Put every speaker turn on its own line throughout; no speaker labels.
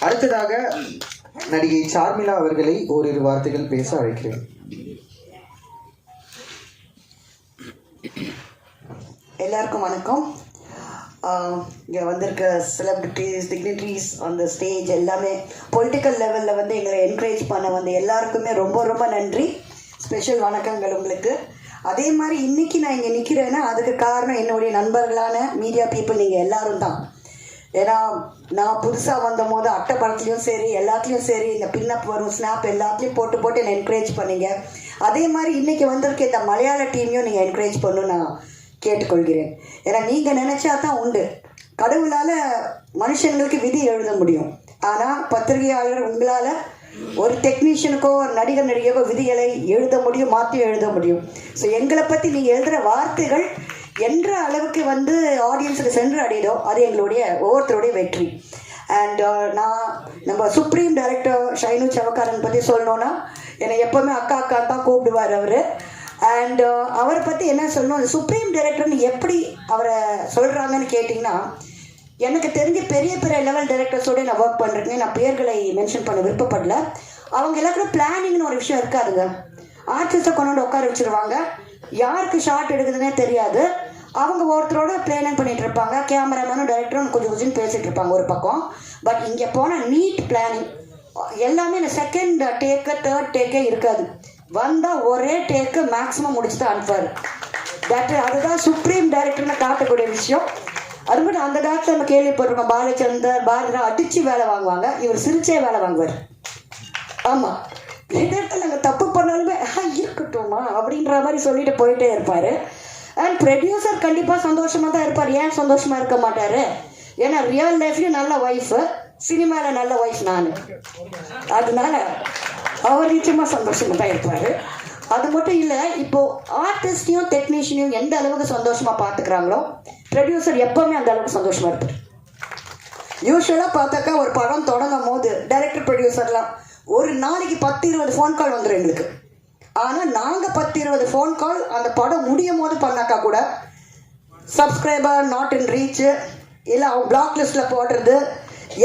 அடுத்ததாக நடிகை சார்மிளா அவர்களை ஓரிரு வார்த்தைகள் பேச அழைக்கிறேன்.
எல்லாருக்கும் வணக்கம். இங்கே வந்திருக்க செலிபிரிட்டிஸ், டிக்னிட்ரிஸ் அந்த ஸ்டேஜ் எல்லாமே பொலிட்டிக்கல் லெவலில் வந்து எங்களை என்கரேஜ் பண்ண வந்து எல்லாருக்குமே ரொம்ப ரொம்ப நன்றி. ஸ்பெஷல் வணக்கங்கள் உங்களுக்கு. அதே மாதிரி இன்றைக்கி நான் இங்கே நிற்கிறேன்னா அதுக்கு காரணம் என்னுடைய நண்பர்களான மீடியா பீப்புள் நீங்கள் எல்லோரும் தான். ஏன்னா நான் புதுசாக வந்த போது அட்டை படத்துலையும் சரி எல்லாத்துலேயும் சரி இந்த பின்னப் வரும் ஸ்னாப் எல்லாத்துலேயும் போட்டு என்னை என்கரேஜ் பண்ணீங்க. அதே மாதிரி இன்றைக்கி வந்திருக்க இந்த மலையாள டீமையும் நீங்கள் என்கரேஜ் பண்ணணும்னு நான் கேட்டுக்கொள்கிறேன். ஏன்னா நீங்கள் நினச்சா தான் உண்டு. கடவுளால் மனுஷங்களுக்கு விதி எழுத முடியும். ஆனால் பத்திரிகையாளர் உங்களால் ஒரு டெக்னீஷியனுக்கோ ஒரு நடிகர் நடிகைக்கோ விதிகளை எழுத முடியும், மாற்றி எழுத முடியும். ஸோ எங்களை பற்றி நீங்கள் எழுதுகிற வார்த்தைகள் என்ற அளவுக்கு வந்து ஆடியன்ஸுக்கு சென்று அடையுதோ அது எங்களுடைய ஒவ்வொருத்தருடைய வெற்றி. அண்ட் நம்ம சுப்ரீம் டைரக்டர் ஷைனு சவக்காரன் பற்றி சொல்லணுன்னா என்னை எப்போவுமே அக்கா அக்கா தான் கூப்பிடுவார் அவர். அண்ட் அவரை பற்றி என்ன சொல்லணும், அந்த சுப்ரீம் டைரக்டர்னு எப்படி அவரை சொல்கிறாங்கன்னு கேட்டிங்கன்னா, எனக்கு தெரிஞ்ச பெரிய பெரிய லெவல் டைரக்டர்ஸோடு நான் ஒர்க் பண்ணுறேங்க. நான் பேர்களை மென்ஷன் பண்ண விருப்பப்படல. அவங்க எல்லாருக்கும் பிளானிங்னு ஒரு விஷயம் இருக்காதுங்க. ஆர்டிஸ்ட்டை கொண்டு உட்கார வச்சுருவாங்க. யாருக்கு ஷார்ட் எடுக்குதுன்னே தெரியாது. அவங்க ஒருத்தரோட பிளானிங் பண்ணிகிட்டு இருப்பாங்க. கேமராமேனும் டைரக்டரும் கொஞ்சம் பேசிகிட்டு இருப்பாங்க ஒரு பக்கம். பட் இங்கே போனால் நீட் பிளானிங் எல்லாமே இந்த செகண்ட் டேக்கு தேர்ட் டேக்கே இருக்காது. வந்தால் ஒரே டேக்கு மேக்ஸிமம் முடிச்சு தான் அனுப்புவார். அதுதான் சுப்ரீம் டைரக்டர்னு காட்டக்கூடிய விஷயம். அது மட்டும் அந்த காலத்தில் நம்ம கேள்விப்பட்டிருக்கோம், பாலச்சந்தர் பாரதிரா அடித்து வேலை வாங்குவாங்க, இவர் சிரிச்சே வேலை வாங்குவார். ஆமாம், இந்த இடத்துல நாங்கள் தப்பு பண்ணாலுமே இருக்கட்டும்மா அப்படின்ற மாதிரி சொல்லிட்டு போயிட்டே இருப்பார். அண்ட் ப்ரொடியூசர் கண்டிப்பாக சந்தோஷமாக தான் இருப்பார். ஏன் சந்தோஷமாக இருக்க மாட்டார்? ஏன்னா ரியல் லைஃப்லேயும் நல்ல ஒய்ஃபு, சினிமாவில் நல்ல ஒய்ஃப் நான். அதனால அவர் நிச்சயமாக சந்தோஷமாக தான் இருப்பார். அது மட்டும் இல்லை, இப்போது ஆர்டிஸ்டையும் டெக்னீஷியனையும் எந்த அளவுக்கு சந்தோஷமாக பார்த்துக்கிறாங்களோ ப்ரொடியூசர் எப்போவுமே அந்த அளவுக்கு சந்தோஷமாக இருப்பார். யூஸ்வலாக பார்த்தாக்கா ஒரு படம் தொடங்கும் போது டைரக்டர் ப்ரொடியூசர்லாம் ஒரு நாளைக்கு 10-20 ஃபோன் கால் வந்துடும் எங்களுக்கு. ஆனால் நாங்கள் 10-20 ஃபோன் கால் அந்த படம் முடியும் போது பண்ணாக்கா கூட சப்ஸ்கிரைபர் நாட் இன் ரீச்சு இல்லை அவங்க பிளாக் லிஸ்ட்டில் போடுறது,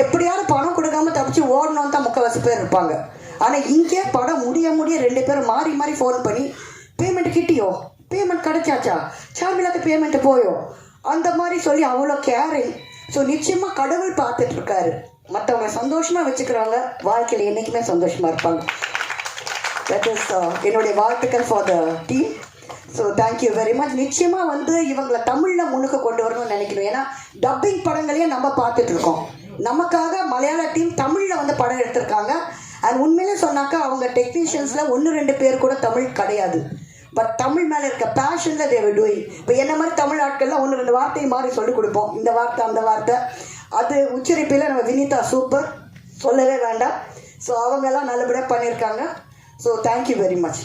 எப்படியாவது பணம் கொடுக்காம தப்பிச்சு ஓடணும்னு தான் முக்கால்வாசி பேர் இருப்பாங்க. ஆனால் இங்கே படம் முடிய 2 பேரும் மாறி மாறி ஃபோன் பண்ணி பேமெண்ட் கிட்டியோ, பேமெண்ட் கிடைச்சாச்சா, சார்மிளாக்கு பேமெண்ட்டு போயோ, அந்த மாதிரி சொல்லி அவ்வளோ கேரிங். ஸோ நிச்சயமாக கடவுள் பார்த்துட்ருக்காரு. மற்றவங்க சந்தோஷமாக வச்சுக்கிறாங்க, வாழ்க்கையில் என்றைக்குமே சந்தோஷமாக இருப்பாங்க. தட் இஸ் என்னுடைய வாழ்த்துக்கள் for the team. So thank you very much. நிச்சயமாக வந்து இவங்களை தமிழில் முன்னுக்கு கொண்டு வரணும்னு நினைக்கிறோம். ஏன்னா டப்பிங் படங்களையும் நம்ம பார்த்துட்ருக்கோம். நமக்காக மலையாள டீம் தமிழில் வந்து படம் எடுத்திருக்காங்க. அண்ட் உண்மையிலே சொன்னாக்கா அவங்க டெக்னீஷியன்ஸில் 1-2 பேர் கூட தமிழ் கிடையாது. பட் தமிழ் மேலே இருக்க பேஷனில் தேவை டூயிங். இப்போ என்ன மாதிரி தமிழ் ஆட்கள்லாம் 1-2 வார்த்தையை மாறி சொல்லிக் கொடுப்போம், இந்த வார்த்தை அந்த வார்த்தை. அது உச்சரிப்பில் நம்ம வினிதா சூப்பர், சொல்லவே வேண்டாம். ஸோ அவங்கெல்லாம் நல்லபடியாக பண்ணியிருக்காங்க. So thank you very much.